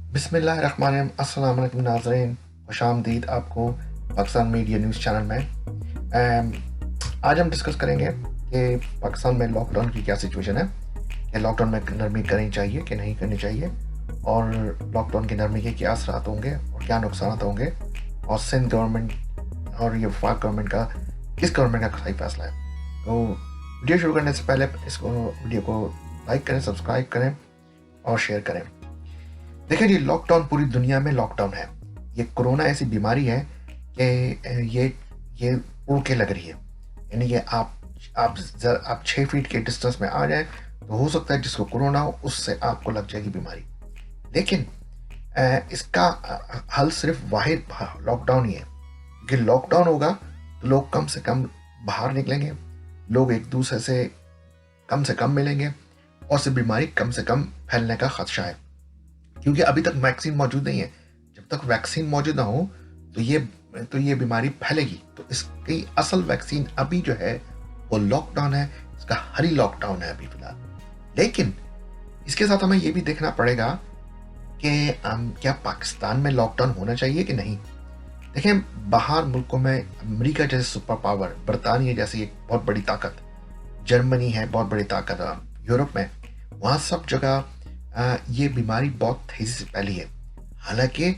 बिस्मिल्लाहिर्रहमानिर्रहीम। अस्सलाम वालेकुम नाज़रीन, खुश आमदीद आपको पाकिस्तान मीडिया न्यूज़ चैनल में। आज हम डिस्कस करेंगे कि पाकिस्तान में लॉकडाउन की क्या सिचुएशन है, कि लॉकडाउन में नरमी करनी चाहिए कि नहीं करनी चाहिए, और लॉकडाउन की नरमी के क्या असरात होंगे और क्या नुकसान होंगे, और सिंध गवर्नमेंट और ये वफाक गवर्नमेंट का किस गवर्नमेंट का सही फैसला है। तो वीडियो शुरू करने से पहले इसको वीडियो को लाइक करें, सब्सक्राइब करें और शेयर करें। देखिए जी, लॉकडाउन पूरी दुनिया में लॉकडाउन है। ये कोरोना ऐसी बीमारी है कि ये उड़ के लग रही है। यानी कि आप 6 फीट के डिस्टेंस में आ जाए तो हो सकता है जिसको कोरोना हो उससे आपको लग जाएगी बीमारी। लेकिन इसका हल सिर्फ वाहिद लॉकडाउन ही है, क्योंकि लॉकडाउन होगा तो लोग कम से कम बाहर निकलेंगे, लोग एक दूसरे से कम मिलेंगे और से बीमारी कम से कम फैलने का खदशा है। क्योंकि अभी तक वैक्सीन मौजूद नहीं है। जब तक वैक्सीन मौजूद ना हो तो ये बीमारी फैलेगी। तो इसकी असल वैक्सीन अभी जो है वो लॉकडाउन है, इसका हर ही लॉकडाउन है अभी फिलहाल। लेकिन इसके साथ हमें ये भी देखना पड़ेगा कि क्या पाकिस्तान में लॉकडाउन होना चाहिए कि नहीं। देखें, बाहर मुल्कों में अमेरिका जैसे सुपर पावर, बरतानिया जैसी एक बहुत बड़ी ताकत, जर्मनी है बहुत बड़ी ताकत, यूरोप में, वहाँ सब जगह ये बीमारी बहुत तेजी से फैली है। हालांकि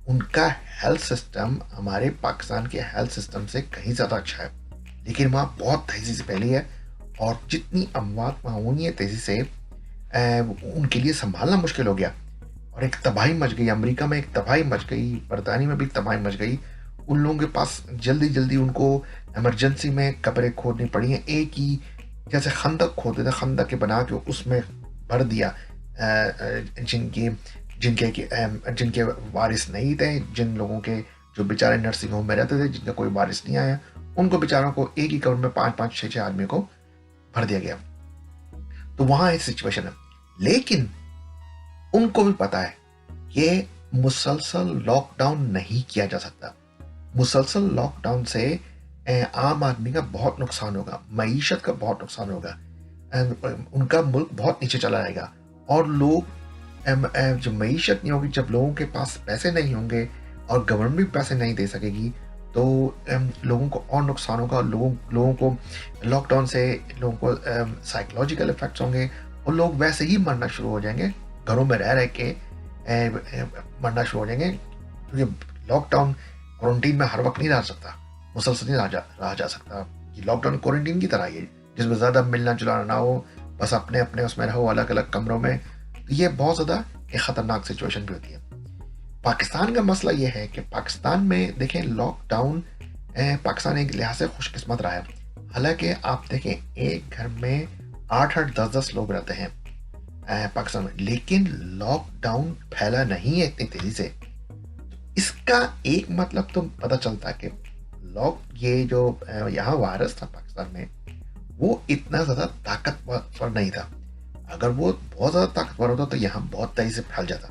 उनका हेल्थ सिस्टम हमारे पाकिस्तान के हेल्थ सिस्टम से कहीं ज़्यादा अच्छा है, लेकिन वहाँ बहुत तेज़ी से फैली है और जितनी अमवात वहाँ होनी है तेज़ी से, उनके लिए संभालना मुश्किल हो गया और एक तबाही मच गई। अमेरिका में एक तबाही मच गई, बरतानिया में भी तबाही मच गई। उन लोगों के पास जल्दी जल्दी उनको इमरजेंसी में कब्रें खोदनी पड़ी हैं। एक ही जैसे खंदक खोदते थे, खंदक के बना के उसमें भर दिया जिनके जिनके जिनके वारिस नहीं थे, जिन लोगों के जो बेचारे नर्सिंग होम में रहते थे, जिनका कोई वारिस नहीं आया, उनको बेचारों को एक ही कब्र में 5-5, 6-6 आदमी को भर दिया गया। तो वहां एक सिचुएशन है। लेकिन उनको भी पता है कि मुसलसल लॉकडाउन नहीं किया जा सकता। मुसलसल लॉकडाउन से आम आदमी का बहुत नुकसान होगा, मईशत का बहुत नुकसान होगा, उनका मुल्क बहुत नीचे चला जाएगा। और लोग जो मईशत नहीं होगी, जब लोगों के पास पैसे नहीं होंगे और गवर्नमेंट भी पैसे नहीं दे सकेगी, तो लोगों को और नुकसान होगा। लोगों को लॉकडाउन से लोगों को साइकोलॉजिकल इफेक्ट्स होंगे और लोग वैसे ही मरना शुरू हो जाएंगे, घरों में रह के मरना शुरू हो जाएंगे। क्योंकि लॉकडाउन क्वारंटीन में हर वक्त नहीं रह सकता, मुसलसल नहीं रहा जा सकता। ये लॉकडाउन क्वारंटीन की तरह ही है, जिसमें ज़्यादा मिलना जुलाना ना हो, बस अपने अपने उसमें रहो, अलग अलग कमरों में। तो ये बहुत ज़्यादा एक ख़तरनाक सिचुएशन भी होती है। पाकिस्तान का मसला ये है कि पाकिस्तान में देखें लॉकडाउन, पाकिस्तान एक लिहाज से खुशकिस्मत रहा है। हालांकि आप देखें एक घर में 8-8, 10-10 लोग रहते हैं पाकिस्तान में, लेकिन लॉकडाउन फैला नहीं है इतनी तेज़ी से। इसका एक मतलब तो पता चलता है कि ये जो यहाँ वायरस था पाकिस्तान में, वो इतना ज़्यादा ताकतवर नहीं था। अगर वो बहुत ज़्यादा ताकतवर होता तो यहाँ बहुत तेज़ी से फैल जाता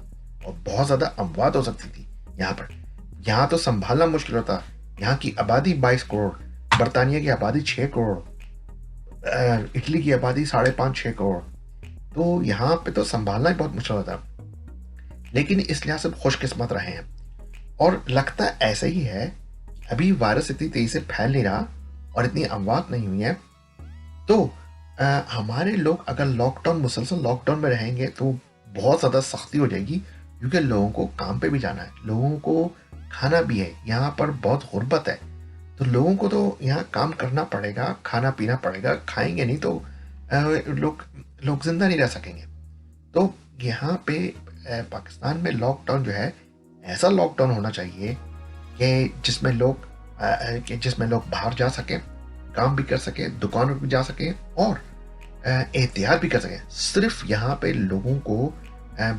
और बहुत ज़्यादा अमवात हो सकती थी यहाँ पर। यहाँ तो संभालना मुश्किल होता। यहाँ की आबादी 22 करोड़, बरतानिया की आबादी 6 करोड़, इटली की आबादी 5.5-6 करोड़। तो यहाँ पे तो संभालना ही बहुत मुश्किल होता। लेकिन इस लिहाज से खुशकिस्मत रहे हैं और लगता ऐसा ही है। अभी वायरस इतनी तेज़ी से फैल नहीं रहा और इतनी अमवात नहीं हुई है। तो हमारे लोग अगर मुसलसल लॉकडाउन में रहेंगे तो बहुत ज़्यादा सख्ती हो जाएगी, क्योंकि लोगों को काम पे भी जाना है, लोगों को खाना भी है। यहाँ पर बहुत गुर्बत है, तो लोगों को तो यहाँ काम करना पड़ेगा, खाना पीना पड़ेगा। खाएंगे नहीं तो लोग जिंदा नहीं रह सकेंगे। तो यहाँ पे पाकिस्तान में लॉकडाउन जो है, ऐसा लॉकडाउन होना चाहिए कि जिसमें लोग बाहर जा सकें, काम भी कर सके, दुकानों पर भी जा सके और एहतियात भी कर सके। सिर्फ यहाँ पे लोगों को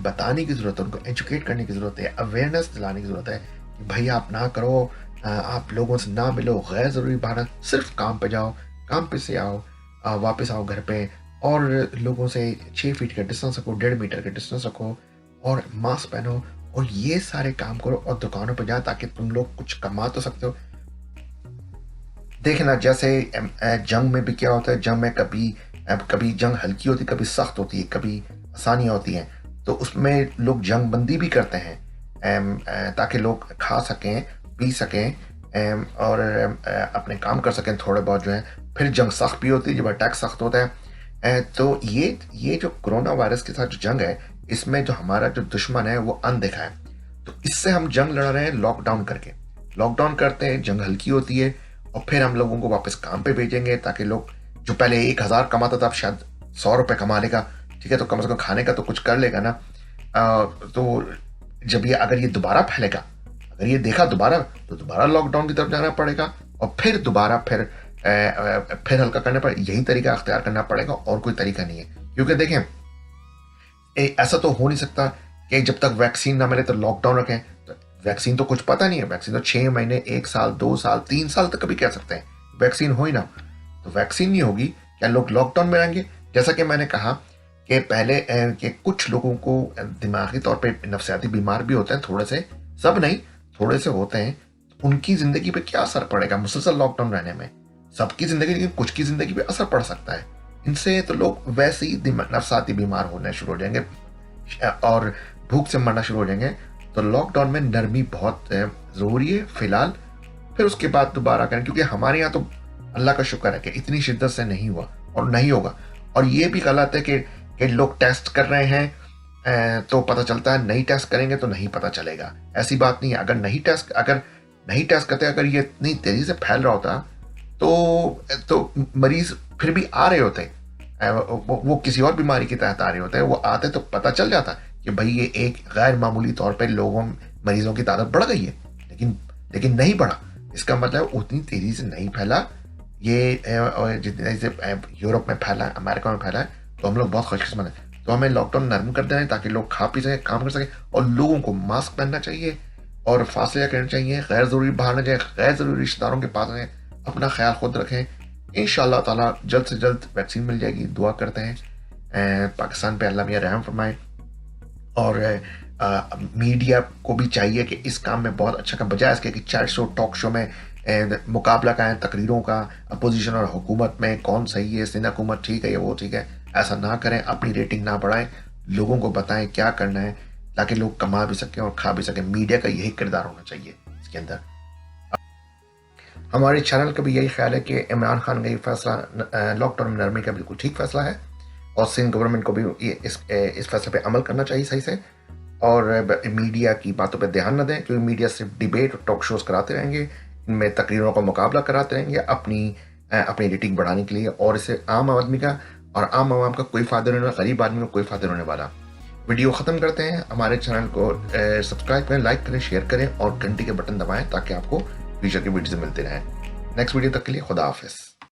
बताने की ज़रूरत है, उनको एजुकेट करने की ज़रूरत है, अवेयरनेस दिलाने की ज़रूरत है कि भाई आप ना करो, आप लोगों से ना मिलो, गैर ज़रूरी बाहर, सिर्फ काम पे जाओ, काम पे से आओ, वापस आओ घर पे, और लोगों से 6 फीट का डिस्टेंस रखो, 1.5 मीटर का डिस्टेंस रखो और मास्क पहनो और ये सारे काम करो और दुकानों पर जाओ, ताकि तुम लोग कुछ कमा तो सकते हो। देखना, जैसे जंग में भी क्या होता है, जंग में कभी जंग हल्की होती है, कभी सख्त होती है, कभी आसानियाँ होती हैं। تو اس میں لوگ جنگ بندی بھی کرتے ہیں تاکہ لوگ کھا سکیں پی سکیں اور اپنے کام کر سکیں تھوڑے بہت جو ہیں. پھر جنگ سخت بھی ہوتی ہے جب اٹیک سخت ہوتا ہے. تو یہ جو کرونا وائرس کے ساتھ جو جنگ ہے اس میں جو ہمارا جو دشمن ہے وہ اندیکھا ہے. تو اس سے ہم جنگ لڑ رہے ہیں لاک ڈاؤن کر کے. لاک ڈاؤن کرتے ہیں جنگ ہلکی ہوتی ہے اور پھر ہم لوگوں کو واپس کام پہ بھیجیں گے تاکہ لوگ جو پہلے 1000 کماتا تھا اب شاید 100 روپے کما لے گا. ٹھیک ہے تو کم از کم کھانے کا تو کچھ کر لے گا نا. تو جب اگر یہ دوبارہ پھیلے گا اگر یہ دیکھا دوبارہ تو دوبارہ لاک ڈاؤن کی طرف جانا پڑے گا اور پھر دوبارہ پھر ہلکا کرنا پڑے. یہی طریقہ اختیار کرنا پڑے گا اور کوئی طریقہ نہیں ہے. کیونکہ دیکھیں ایسا تو ہو نہیں سکتا کہ جب تک ویکسین نہ ملے تو لاک ڈاؤن رکھیں. تو ویکسین تو کچھ پتہ نہیں ہے. ویکسین تو 6 مہینے 1 سال 2 سال 3 سال تک کبھی کہہ سکتے ہیں. ویکسین ہو ہی نہ تو ویکسین نہیں ہوگی کیا لوگ لاک ڈاؤن میں رہیں گے. جیسا کہ میں نے کہا کہ پہلے کہ کچھ لوگوں کو دماغی طور پہ نفسیاتی بیمار بھی ہوتے ہیں تھوڑے سے, سب نہیں تھوڑے سے ہوتے ہیں. ان کی زندگی پہ کیا اثر پڑے گا مسلسل لاک ڈاؤن رہنے میں. سب کی زندگی لیکن کچھ کی زندگی پہ اثر پڑ سکتا ہے. ان سے تو لوگ ویسے ہی نفسیاتی بیمار ہونے شروع ہو جائیں گے اور بھوک سے مرنا شروع ہو جائیں گے. تو لاک ڈاؤن میں نرمی بہت ضروری ہے فی الحال. پھر اس کے بعد دوبارہ کریں کیونکہ ہمارے یہاں تو اللہ کا شکر ہے کہ اتنی شدت سے نہیں ہوا اور نہیں ہوگا. اور یہ بھی غلط ہے کہ لوگ ٹیسٹ کر رہے ہیں تو پتہ چلتا ہے, نہیں ٹیسٹ کریں گے تو نہیں پتہ چلے گا. ایسی بات نہیں ہے. اگر نہیں ٹیسٹ کرتے اگر یہ اتنی تیزی سے پھیل رہا ہوتا تو مریض پھر بھی آ رہے ہوتے, وہ کسی اور بیماری کے تحت آ رہے ہوتے ہیں. وہ آتے تو پتہ چل جاتا کہ بھائی یہ ایک غیر معمولی طور پہ مریضوں کی تعداد بڑھ گئی ہے لیکن نہیں بڑھا. اس کا مطلب اتنی تیزی سے نہیں پھیلا. یہ جتنے سے یورپ میں پھیلا ہے امریکہ میں پھیلا ہے تو ہم لوگ بہت خوش قسمت ہیں. تو ہمیں لاک ڈاؤن نرم کر دینا ہے تاکہ لوگ کھا پی سکیں کام کر سکیں اور لوگوں کو ماسک پہننا چاہیے اور فاصلہ کرنا چاہیے. غیر ضروری باہر نہ جائیں, غیر ضروری رشتہ داروں کے پاس رہیں, اپنا خیال خود رکھیں. انشاءاللہ تعالیٰ جلد سے جلد ویکسین مل جائے گی. دعا کرتے ہیں پاکستان پہ اللہ میاں رحم فرمائے. اور میڈیا کو بھی چاہیے کہ اس کام میں بہت اچھا کام بجائے اس کے کہ چیٹ شو ٹاک شو میں مقابلہ کریں تقریروں کا اپوزیشن اور حکومت میں کون صحیح ہے, سندھ حکومت ٹھیک ہے یا وہ ٹھیک ہے. ایسا نہ کریں, اپنی ریٹنگ نہ بڑھائیں, لوگوں کو بتائیں کیا کرنا ہے تاکہ لوگ کما بھی سکیں اور کھا بھی سکیں. میڈیا کا یہی کردار ہونا چاہیے اس کے اندر. ہمارے چینل کا بھی یہی خیال ہے کہ عمران خان کا یہ فیصلہ لاک ڈاؤن میں نرمی کا بالکل ٹھیک فیصلہ ہے اور سندھ گورنمنٹ کو بھی اس فیصلے پہ عمل کرنا چاہیے صحیح سے. اور میڈیا کی باتوں پہ دھیان نہ دیں کیونکہ میڈیا صرف ڈیبیٹ اور ٹاک شوز کراتے رہیں گے, ان میں تقریروں کا مقابلہ کراتے رہیں گے اپنی ریٹنگ بڑھانے کے لیے. اور اس سے عام آدمی کا اور عام عوام کا کوئی فائدہ نہیں ہونے والا, غریب آدمی کو کوئی فائدہ نہیں ہونے والا. ویڈیو ختم کرتے ہیں. ہمارے چینل کو سبسکرائب کریں, لائک کریں, شیئر کریں اور گھنٹی کے بٹن دبائیں تاکہ آپ کو فیوچر کی ویڈیوز ملتے رہیں. نیکسٹ ویڈیو تک کے لیے خدا حافظ.